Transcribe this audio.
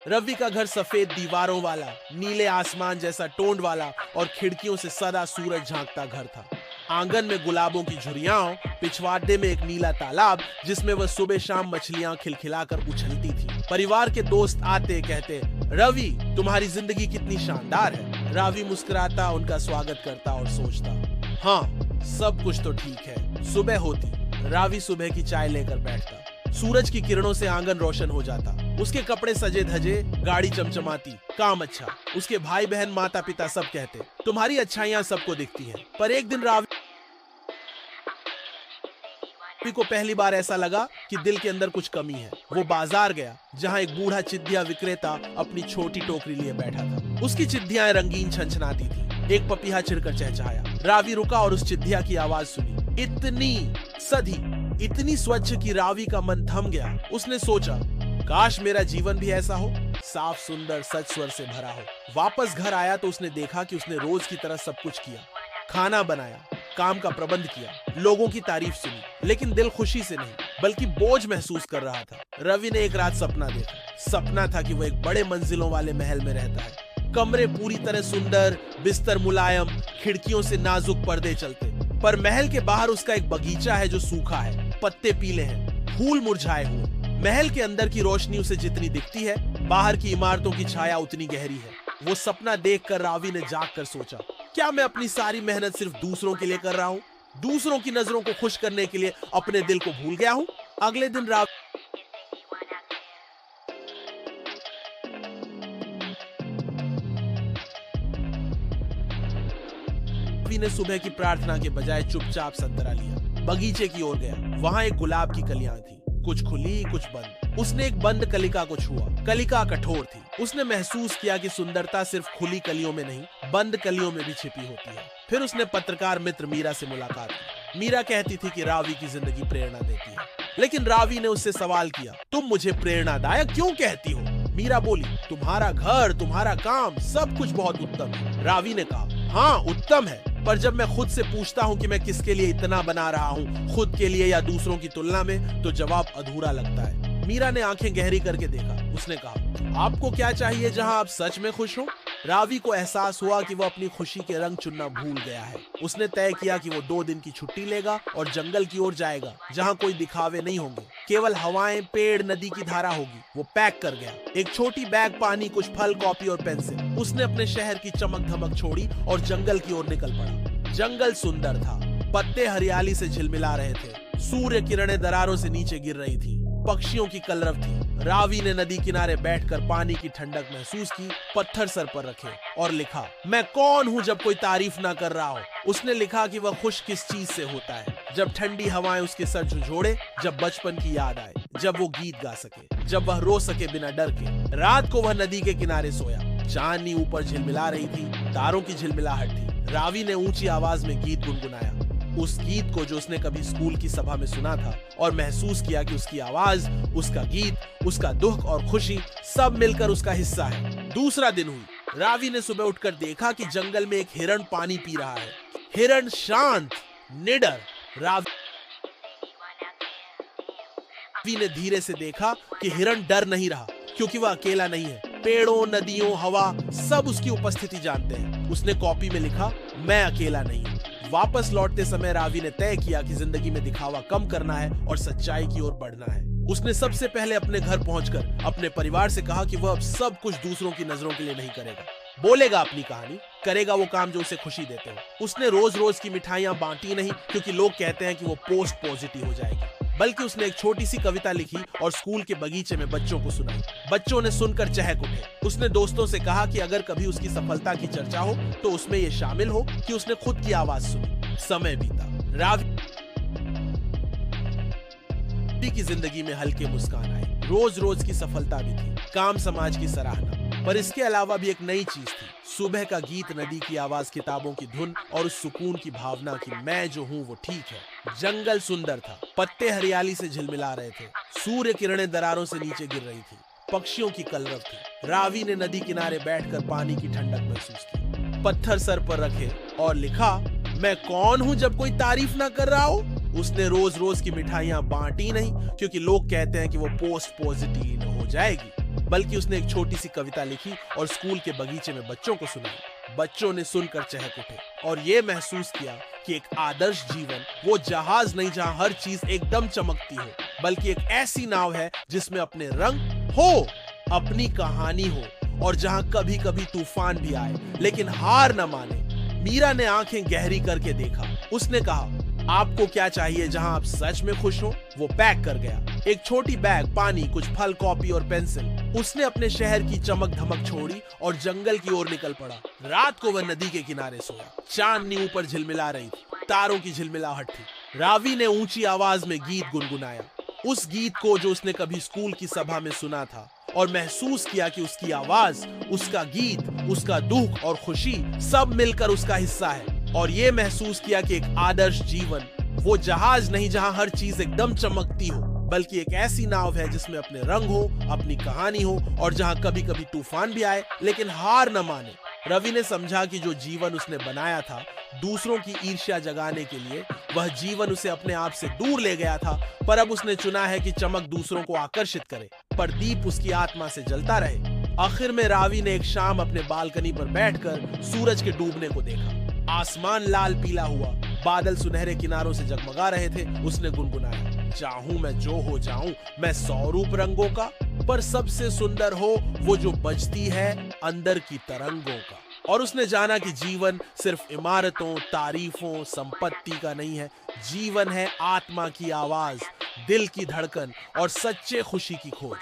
रवि का घर सफेद दीवारों वाला, नीले आसमान जैसा टोंड वाला और खिड़कियों से सदा सूरज झांकता घर था। आंगन में गुलाबों की झुर्रियां, पिछवाड़े में एक नीला तालाब जिसमें वह सुबह शाम मछलियां खिलखिलाकर उछलती थी। परिवार के दोस्त आते कहते, रवि तुम्हारी जिंदगी कितनी शानदार है। रवि मुस्कुराता उनका स्वागत करता और सोचता, हाँ सब कुछ तो ठीक है। सुबह होती, रवि सुबह की चाय लेकर बैठता। सूरज की किरणों से आंगन रोशन हो जाता। उसके कपड़े सजे धजे, गाड़ी चमचमाती, काम अच्छा। उसके भाई बहन माता पिता सब कहते, तुम्हारी अच्छाइयां सबको दिखती हैं। पर एक दिन रवि को पहली बार ऐसा लगा कि दिल के अंदर कुछ कमी है। वो बाजार गया जहां एक बूढ़ा चिद्दिया विक्रेता अपनी छोटी टोकरी लिए बैठा था। उसकी चिद्दियां रंगीन छनछनाती थी। एक पपीहा चिढ़कर चहचहाया। रवि रुका और उस चिद्दिया की आवाज सुनी, इतनी सधी, इतनी स्वच्छ कि रवि का मन थम गया। उसने सोचा, काश मेरा जीवन भी ऐसा हो, साफ सुंदर सच स्वर से भरा हो। वापस घर आया तो उसने देखा कि उसने रोज की तरह सब कुछ किया। खाना बनाया, काम का प्रबंध किया, लोगों की तारीफ सुनी, लेकिन दिल खुशी से नहीं बल्कि बोझ महसूस कर रहा था। रवि ने एक रात सपना देखा। सपना था कि वो एक बड़े मंजिलों वाले महल में रहता है। कमरे पूरी तरह सुंदर, बिस्तर मुलायम, खिड़कियों से नाजुक पर्दे चलते। पर महल के बाहर उसका एक बगीचा है जो सूखा है, पत्ते पीले हैं, फूल मुरझाए हुए। महल के अंदर की रोशनी उसे जितनी दिखती है, बाहर की इमारतों की छाया उतनी गहरी है। वो सपना देखकर रवि ने जाग कर सोचा, क्या मैं अपनी सारी मेहनत सिर्फ दूसरों के लिए कर रहा हूँ? दूसरों की नजरों को खुश करने के लिए अपने दिल को भूल गया हूँ? अगले दिन रवि ने सुबह की प्रार्थना के बजाय चुपचाप संतरा लिया। बगीचे की ओर गया। वहां एक गुलाब की कलियां थी, कुछ खुली कुछ बंद। उसने एक बंद कलिका को छुआ। कलिका कठोर थी। उसने महसूस किया कि सुंदरता सिर्फ खुली कलियों में नहीं, बंद कलियों में भी छिपी होती है। फिर उसने पत्रकार मित्र मीरा से मुलाकात की। मीरा कहती थी कि रवि की जिंदगी प्रेरणा देती है। लेकिन रवि ने उससे सवाल किया, तुम मुझे प्रेरणादायक क्यों कहती हो? मीरा बोली, तुम्हारा घर, तुम्हारा काम, सब कुछ बहुत उत्तम है। रवि ने कहा, हाँ उत्तम है, पर जब मैं खुद से पूछता हूँ कि मैं किसके लिए इतना बना रहा हूँ, खुद के लिए या दूसरों की तुलना में, तो जवाब अधूरा लगता है। मीरा ने आंखें गहरी करके देखा। उसने कहा, आपको क्या चाहिए जहां आप सच में खुश हो? रवि को एहसास हुआ कि वो अपनी खुशी के रंग चुनना भूल गया है। उसने तय किया कि वो 2 दिन की छुट्टी लेगा और जंगल की ओर जाएगा जहां कोई दिखावे नहीं होंगे, केवल हवाएं, पेड़, नदी की धारा होगी। वो पैक कर गया, एक छोटी बैग, पानी, कुछ फल, कॉपी और पेंसिल। उसने अपने शहर की चमक धमक छोड़ी और जंगल की ओर निकल पड़ा। जंगल सुंदर था। पत्ते हरियाली से झिलमिला रहे थे। सूर्य किरणें दरारों से नीचे गिर रही थी। पक्षियों की कलरव थी। रवि ने नदी किनारे बैठकर पानी की ठंडक महसूस की, पत्थर सर पर रखे और लिखा, मैं कौन हूँ जब कोई तारीफ ना कर रहा हो। उसने लिखा कि वह खुश किस चीज से होता है, जब ठंडी हवाएं उसके सर झुझोड़े, जब बचपन की याद आए, जब वो गीत गा सके, जब वह रो सके बिना डर के। रात को वह नदी के किनारे सोया। चांदनी ऊपर झिलमिला रही थी, तारों की झिलमिलाहट थी। रवि ने ऊंची आवाज में गीत गुनगुनाया, उस गीत को जो उसने कभी स्कूल की सभा में सुना था, और महसूस किया कि उसकी आवाज, उसका गीत, उसका दुख और खुशी सब मिलकर उसका हिस्सा है। दूसरा दिन हुई। रवि ने सुबह उठकर देखा कि जंगल में एक हिरण पानी पी रहा है। हिरण शांत, निडर। रवि ने धीरे से देखा कि हिरण डर नहीं रहा, क्योंकि वह अकेला नहीं है। पेड़ों, नदियों, हवा सब उसकी उपस्थिति जानते हैं। उसने कॉपी में लिखा, मैं अकेला नहीं हूं। वापस लौटते समय रवि ने तय किया कि जिंदगी में दिखावा कम करना है और सच्चाई की ओर बढ़ना है। उसने सबसे पहले अपने घर पहुंचकर अपने परिवार से कहा कि वह अब सब कुछ दूसरों की नजरों के लिए नहीं करेगा। बोलेगा अपनी कहानी, करेगा वो काम जो उसे खुशी देते हो। उसने रोज रोज की मिठाइयां बांटी नहीं क्योंकि लोग कहते हैं कि वो पोस्ट पॉजिटिव हो जाएगी, बल्कि उसने एक छोटी सी कविता लिखी और स्कूल के बगीचे में बच्चों को सुनाई। बच्चों ने सुनकर चहक उठे। उसने दोस्तों से कहा कि अगर कभी उसकी सफलता की चर्चा हो तो उसमें यह शामिल हो कि उसने खुद की आवाज सुनी। समय बीता। रवि की जिंदगी में हल्के मुस्कान आए। रोज रोज की सफलता भी थी, काम, समाज की सराहना, पर इसके अलावा भी एक नई चीज थी। सुबह का गीत, नदी की आवाज, किताबों की धुन और उस सुकून की भावना कि मैं जो हूँ वो ठीक है। जंगल सुंदर था। पत्ते हरियाली से झिलमिला रहे थे। सूर्य किरणें दरारों से नीचे गिर रही थी। पक्षियों की कलरव थी। रवि ने नदी किनारे बैठकर पानी की ठंडक महसूस की। पत्थर सर पर रखे और लिखा, मैं कौन हूँ जब कोई तारीफ ना कर रहा हो। उसने रोज रोज की मिठाइयां बांटी नहीं क्योंकि लोग कहते हैं कि वो पोस्ट पॉजिटिव हो जाएगी, बल्कि उसने एक छोटी सी कविता लिखी और स्कूल के बगीचे में बच्चों को सुनाई। बच्चों ने सुनकर चहक उठे और ये महसूस किया कि एक आदर्श जीवन वो जहाज नहीं जहां हर चीज एकदम चमकती हो, बल्कि एक ऐसी नाव है जिसमें अपने रंग हो, अपनी कहानी हो और जहां कभी कभी तूफान भी आए लेकिन हार न माने। मीरा ने आंखें गहरी करके देखा। उसने कहा, आपको क्या चाहिए जहां आप सच में खुश हो? वो पैक कर गया। एक छोटी बैग, पानी, कुछ फल, कॉपी और पेंसिल। उसने अपने शहर की चमक धमक छोड़ी और जंगल की ओर निकल पड़ा। रात को वह नदी के किनारे सोया। चांदनी ऊपर झिलमिला रही थी, तारों की झिलमिलाहट थी। रावी ने ऊंची आवाज में गीत गुनगुनाया, उस गीत को जो उसने कभी स्कूल की सभा में सुना था, और महसूस किया कि उसकी आवाज, उसका गीत, उसका दुख और खुशी सब मिलकर उसका हिस्सा है। और ये महसूस किया कि एक आदर्श जीवन वो जहाज नहीं जहां हर चीज एकदम चमकती हो, बल्कि एक ऐसी नाव है जिसमें अपने रंग हो, अपनी कहानी हो और जहां कभी कभी तूफान भी आए लेकिन हार न माने। रवि ने समझा कि जो जीवन उसने बनाया था दूसरों की ईर्ष्या जगाने के लिए, वह जीवन उसे अपने आप से दूर ले गया था। पर अब उसने चुना है कि चमक दूसरों को आकर्षित करे, पर दीप उसकी आत्मा से जलता रहे। आखिर में रावी ने एक शाम अपने बालकनी पर बैठकर सूरज के डूबने को देखा। आसमान लाल पीला हुआ, बादल सुनहरे किनारों से जगमगा रहे थे। उसने गुनगुनाया, चाहूं मैं जो हो जाऊं मैं 100 रूप रंगों का, पर सबसे सुंदर हो वो जो बजती है अंदर की तरंगों का। और उसने जाना कि जीवन सिर्फ इमारतों, तारीफों, संपत्ति का नहीं है। जीवन है आत्मा की आवाज, दिल की धड़कन और सच्चे खुशी की खोज।